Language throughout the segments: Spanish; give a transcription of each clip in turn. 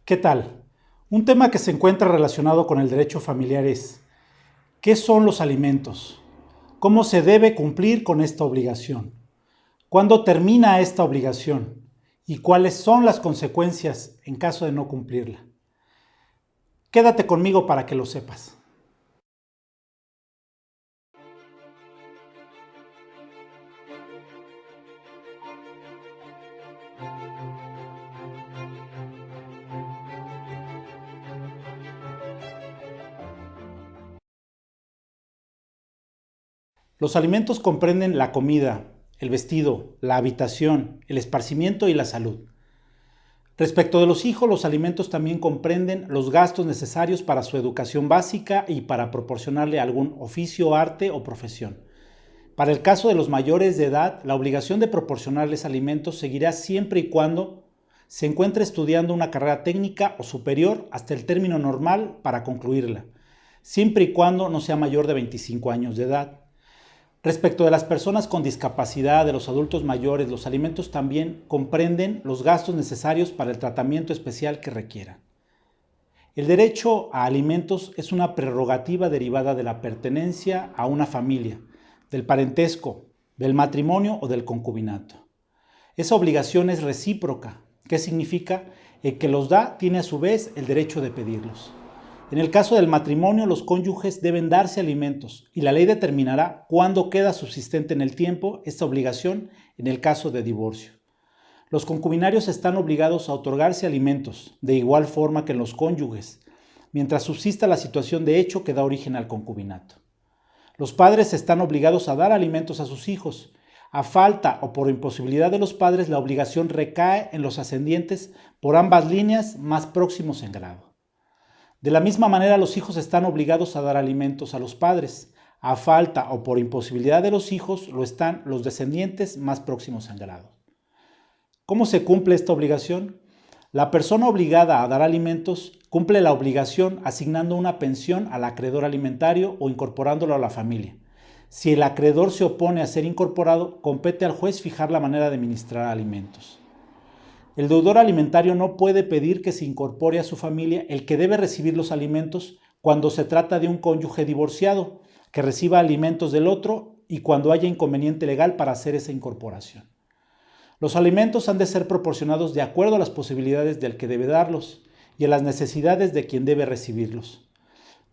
¿Qué tal? Un tema que se encuentra relacionado con el derecho familiar es: ¿qué son los alimentos? ¿Cómo se debe cumplir con esta obligación? ¿Cuándo termina esta obligación? ¿Y cuáles son las consecuencias en caso de no cumplirla? Quédate conmigo para que lo sepas. Los alimentos comprenden la comida, el vestido, la habitación, el esparcimiento y la salud. Respecto de los hijos, los alimentos también comprenden los gastos necesarios para su educación básica y para proporcionarle algún oficio, arte o profesión. Para el caso de los mayores de edad, la obligación de proporcionarles alimentos seguirá siempre y cuando se encuentre estudiando una carrera técnica o superior hasta el término normal para concluirla, siempre y cuando no sea mayor de 25 años de edad. Respecto de las personas con discapacidad, de los adultos mayores, los alimentos también comprenden los gastos necesarios para el tratamiento especial que requieran. El derecho a alimentos es una prerrogativa derivada de la pertenencia a una familia, del parentesco, del matrimonio o del concubinato. Esa obligación es recíproca. ¿Qué significa? El que los da tiene a su vez el derecho de pedirlos. En el caso del matrimonio, los cónyuges deben darse alimentos y la ley determinará cuándo queda subsistente en el tiempo esta obligación en el caso de divorcio. Los concubinarios están obligados a otorgarse alimentos, de igual forma que los cónyuges, mientras subsista la situación de hecho que da origen al concubinato. Los padres están obligados a dar alimentos a sus hijos. A falta o por imposibilidad de los padres, la obligación recae en los ascendientes por ambas líneas más próximos en grado. De la misma manera, los hijos están obligados a dar alimentos a los padres. A falta o por imposibilidad de los hijos, lo están los descendientes más próximos en grado. ¿Cómo se cumple esta obligación? La persona obligada a dar alimentos cumple la obligación asignando una pensión al acreedor alimentario o incorporándolo a la familia. Si el acreedor se opone a ser incorporado, compete al juez fijar la manera de administrar alimentos. El deudor alimentario no puede pedir que se incorpore a su familia el que debe recibir los alimentos cuando se trata de un cónyuge divorciado, que reciba alimentos del otro y cuando haya inconveniente legal para hacer esa incorporación. Los alimentos han de ser proporcionados de acuerdo a las posibilidades del que debe darlos y a las necesidades de quien debe recibirlos.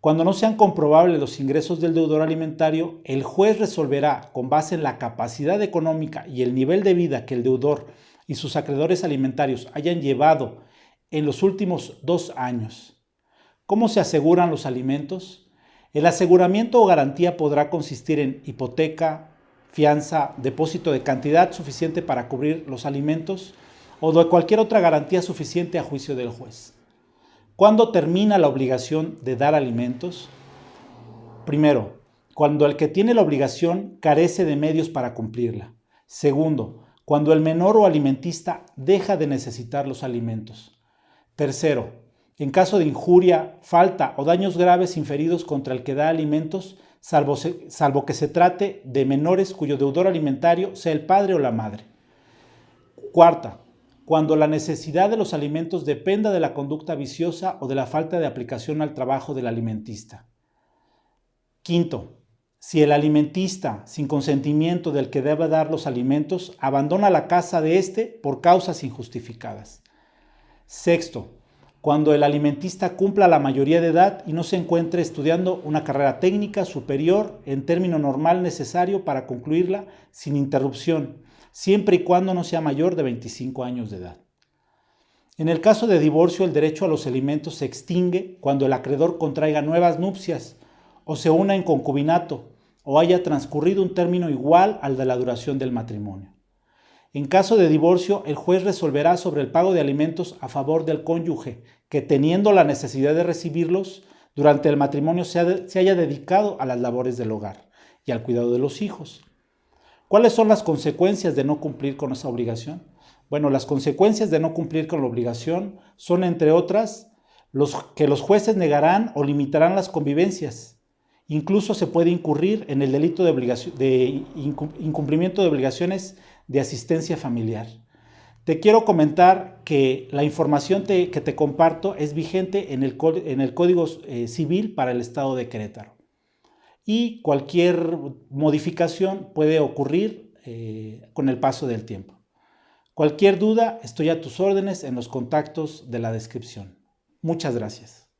Cuando no sean comprobables los ingresos del deudor alimentario, el juez resolverá, con base en la capacidad económica y el nivel de vida que el deudor y sus acreedores alimentarios hayan llevado en los últimos 2 años. ¿Cómo se aseguran los alimentos? El aseguramiento o garantía podrá consistir en hipoteca, fianza, depósito de cantidad suficiente para cubrir los alimentos o de cualquier otra garantía suficiente a juicio del juez. ¿Cuándo termina la obligación de dar alimentos? Primero, cuando el que tiene la obligación carece de medios para cumplirla. Segundo, cuando el menor o alimentista deja de necesitar los alimentos. Tercero, en caso de injuria, falta o daños graves inferidos contra el que da alimentos, salvo que se trate de menores cuyo deudor alimentario sea el padre o la madre. Cuarta, cuando la necesidad de los alimentos dependa de la conducta viciosa o de la falta de aplicación al trabajo del alimentista. Quinto, si el alimentista, sin consentimiento del que debe dar los alimentos, abandona la casa de éste por causas injustificadas. Sexto, cuando el alimentista cumpla la mayoría de edad y no se encuentre estudiando una carrera técnica superior en término normal necesario para concluirla sin interrupción, siempre y cuando no sea mayor de 25 años de edad. En el caso de divorcio, el derecho a los alimentos se extingue cuando el acreedor contraiga nuevas nupcias o se una en concubinato o haya transcurrido un término igual al de la duración del matrimonio. En caso de divorcio, el juez resolverá sobre el pago de alimentos a favor del cónyuge que, teniendo la necesidad de recibirlos, durante el matrimonio se haya dedicado a las labores del hogar y al cuidado de los hijos. ¿Cuáles son las consecuencias de no cumplir con esa obligación? Bueno, las consecuencias de no cumplir con la obligación son, entre otras, que los jueces negarán o limitarán las convivencias. Incluso se puede incurrir en el delito de incumplimiento de obligaciones de asistencia familiar. Te quiero comentar que la información que te comparto es vigente en el Código Civil para el Estado de Querétaro. Y cualquier modificación puede ocurrir con el paso del tiempo. Cualquier duda, estoy a tus órdenes en los contactos de la descripción. Muchas gracias.